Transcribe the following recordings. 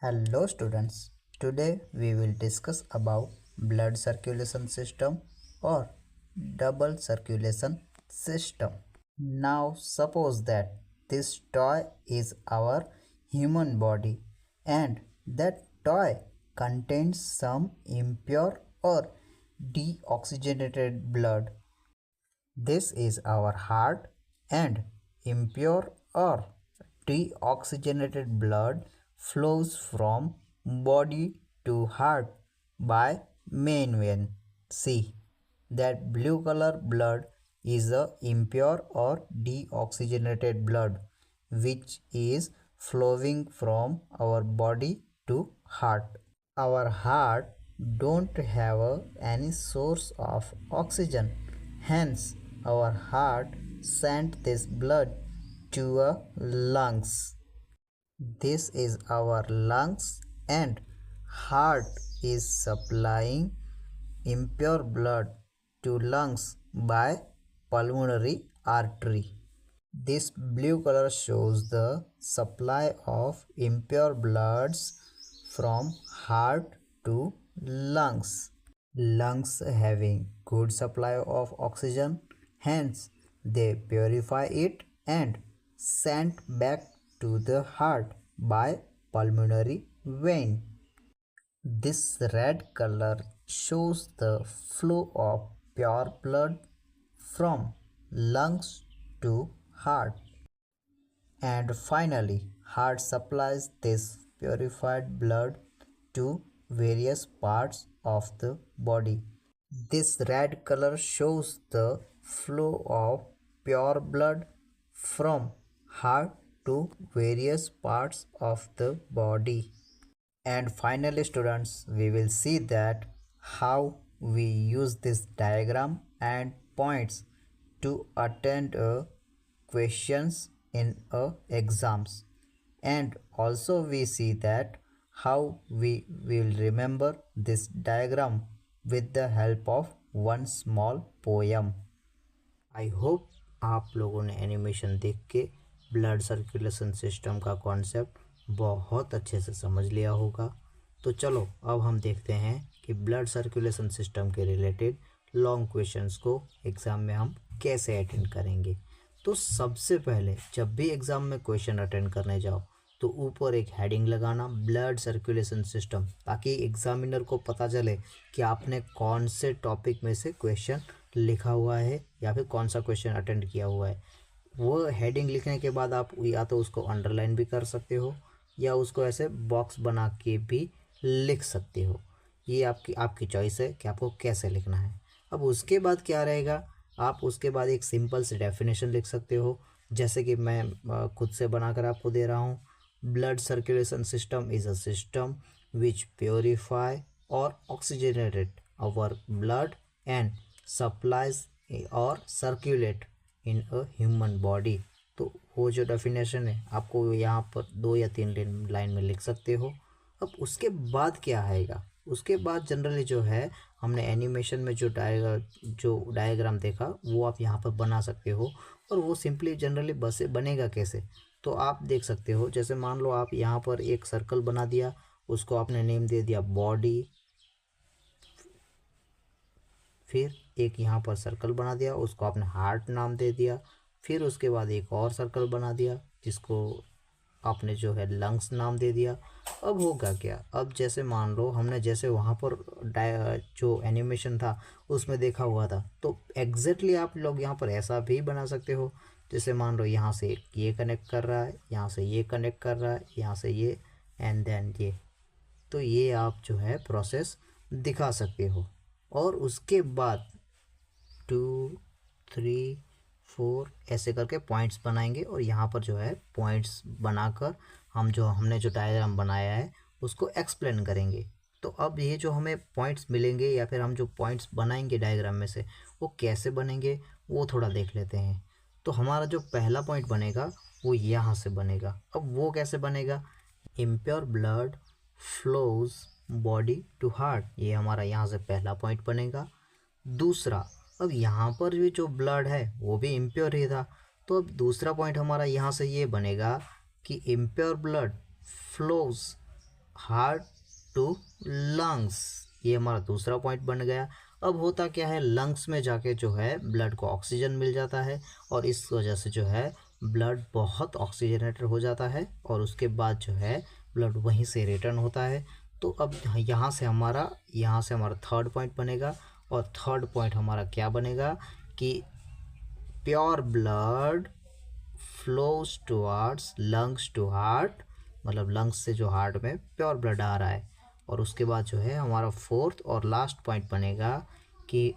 Hello students. Today we will discuss about blood circulation system or double circulation system. Now suppose that this toy is our human body and that toy contains some impure or deoxygenated blood. This is our heart and impure or deoxygenated blood flows from body to heart by main vein. See that blue color blood is a impure or deoxygenated blood which is flowing from our body to heart. Our heart don't have any source of oxygen, hence our heart sent this blood to our lungs. This is our lungs and heart is supplying impure blood to lungs by pulmonary artery. This blue color shows the supply of impure bloods from heart to lungs. Lungs having good supply of oxygen, hence they purify it and send back to the heart by pulmonary vein. This red color shows the flow of pure blood from lungs to heart. And finally, heart supplies this purified blood to various parts of the body. This red color shows the flow of pure blood from heart to various parts of the body. And finally students, we will see that how we use this diagram and points to attend questions in exams, and also we see that how we will remember this diagram with the help of one small poem. I hope आप लोगों ने animation देख के blood circulation system का concept बहुत अच्छे से समझ लिया होगा। तो चलो अब हम देखते हैं कि ब्लड सर्कुलेशन सिस्टम के रिलेटेड लॉन्ग क्वेश्चंस को एग्ज़ाम में हम कैसे अटेंड करेंगे। तो सबसे पहले जब भी एग्ज़ाम में क्वेश्चन अटेंड करने जाओ तो ऊपर एक हेडिंग लगाना ब्लड सर्कुलेशन सिस्टम, ताकि एग्जामिनर को पता चले कि आपने कौन से टॉपिक में से क्वेश्चन लिखा हुआ है या फिर कौन सा क्वेश्चन अटेंड किया हुआ है। वो हेडिंग लिखने के बाद आप या तो उसको अंडरलाइन भी कर सकते हो या उसको ऐसे बॉक्स बना के भी लिख सकते हो। ये आपकी चॉइस है कि आपको कैसे लिखना है। अब उसके बाद क्या रहेगा, आप उसके बाद एक सिंपल से डेफिनेशन लिख सकते हो, जैसे कि मैं खुद से बनाकर आपको दे रहा हूँ। Blood circulation system is a system which purify और oxygenated our blood and supplies और circulate in a human body. तो वो जो डेफिनेशन है आपको यहाँ पर 2 या 3 लाइन में लिख सकते हो। अब उसके बाद क्या आएगा, उसके बाद जनरली जो है हमने एनिमेशन में जो डायग्राम देखा वो आप यहाँ पर बना सकते हो। और वो सिंपली जनरली बस बनेगा कैसे, तो आप देख सकते हो। जैसे मान लो आप यहाँ पर एक सर्कल बना दिया, उसको आपने नेम दे दिया बॉडी, फिर एक यहाँ पर सर्कल बना दिया, उसको आपने हार्ट नाम दे दिया, फिर उसके बाद एक और सर्कल बना दिया जिसको आपने जो है लंग्स नाम दे दिया। अब होगा क्या, अब जैसे मान लो हमने जैसे वहाँ पर जो एनिमेशन था उसमें देखा हुआ था, तो एग्जैक्टली आप लोग यहाँ पर ऐसा भी बना सकते हो। जैसे मान लो यहाँ से ये कनेक्ट कर रहा है, यहाँ से ये कनेक्ट कर रहा है, यहाँ से ये, एंड देन ये। तो ये आप जो है प्रोसेस दिखा सकते हो। और उसके बाद 2 3 4 ऐसे करके पॉइंट्स बनाएंगे और यहाँ पर जो है पॉइंट्स बनाकर हमने जो डायग्राम बनाया है उसको एक्सप्लेन करेंगे। तो अब ये जो हमें पॉइंट्स मिलेंगे या फिर हम जो पॉइंट्स बनाएंगे डायग्राम में से वो कैसे बनेंगे वो थोड़ा देख लेते हैं। तो हमारा जो पहला पॉइंट बनेगा वो यहाँ से बनेगा। अब वो कैसे बनेगा, impure blood flows body to heart, ये हमारा यहाँ से पहला पॉइंट बनेगा। दूसरा, अब यहाँ पर भी जो ब्लड है वो भी इम्प्योर ही था, तो अब दूसरा पॉइंट हमारा यहाँ से ये बनेगा कि impure blood flows heart to lungs. ये हमारा दूसरा पॉइंट बन गया। अब होता क्या है, लंग्स में जाके जो है ब्लड को ऑक्सीजन मिल जाता है और इस वजह से जो है ब्लड बहुत ऑक्सीजनेटेड हो जाता है और उसके बाद जो है ब्लड वहीं से रिटर्न होता है। तो अब यहाँ से हमारा थर्ड पॉइंट बनेगा और थर्ड पॉइंट हमारा क्या बनेगा कि pure blood flows towards lungs to heart, मतलब लंग्स से जो हार्ट में प्योर ब्लड आ रहा है। और उसके बाद जो है हमारा फोर्थ और लास्ट पॉइंट बनेगा कि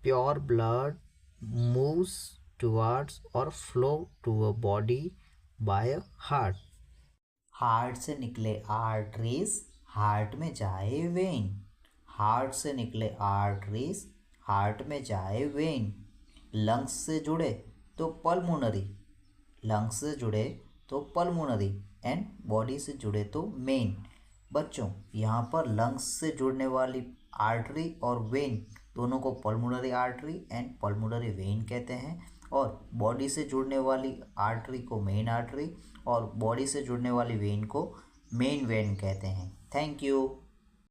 प्योर ब्लड मूव्स टुवर्ड्स और flow to a body by heart. Heart से निकले आर्टरीज, हार्ट में जाए वेन। हार्ट से निकले आर्टरीज, हार्ट में जाए वेन। लंग्स से जुड़े तो पल्मोनरी, लंग्स से जुड़े तो पल्मोनरी एंड बॉडी से जुड़े तो मेन। बच्चों यहाँ पर लंग्स से जुड़ने वाली आर्टरी और वेन दोनों को pulmonary artery and pulmonary vein कहते हैं और बॉडी से जुड़ने वाली आर्टरी को मेन आर्टरी और बॉडी से जुड़ने वाली वेन को मेन वेन कहते हैं। Thank you.